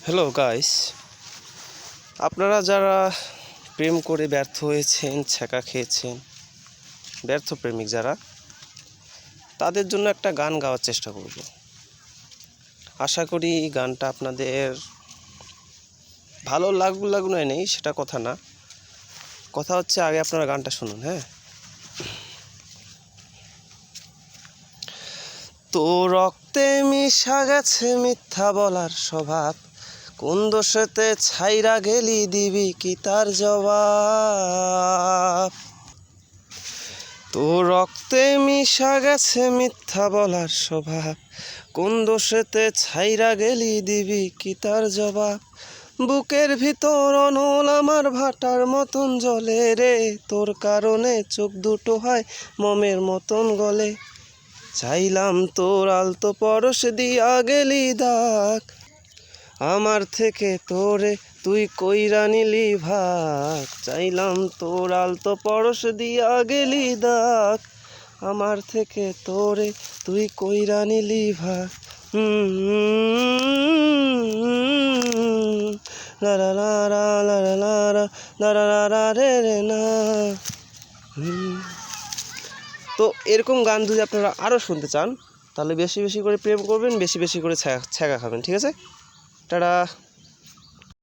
Hello guys, আপনারা যারা প্রেম করে ব্যর্থ হয়েছেন, ছ্যাঁকা খেয়েছেন, ব্যর্থ প্রেমিক যারা, তাদের জন্য একটা গান গাওয়ার চেষ্টা করব। আশা করি গানটা আপনাদের ভালো লাগুক নেই সেটা কথা না, কথা হচ্ছে আগে আপনারা গানটা শুনুন। হ্যাঁ, তো রক্তে মিশা গেছে মিথ্যা বলার স্বভাব, কোন দোষেতে ছাইরা গেলি দিবি কি তার জবাব। তো রক্তে মিশা গেছে মিথ্যা বলার স্বভাব, কোন দোষেতে ছাইরা গেলি দিবি কি তার জবাব। বুকের ভিতর অনল আমার ভাটার মতন জলে রে, তোর কারণে চোখ দুটো হয় মমের মতন গলে। চাইলাম তোর আলতো পরশ দিয়া গেলি দাগ, আমার থেকে তোরে তুই কইরা নিলি ভাগ। চাইলাম তোর আলতো পরশ দিয়া গেলি দাগ, আমার থেকে তোরে তুই কইরা নিলি ভাগ। লা লা লা লা লা লা লা লা লা রে রে না। তো এরকম গান যদি আপনারা আরও শুনতে চান, তাহলে বেশি বেশি করে প্রেম করবেন, বেশি বেশি করে ছ্যাঁকা খাবেন। ঠিক আছে, টাটা।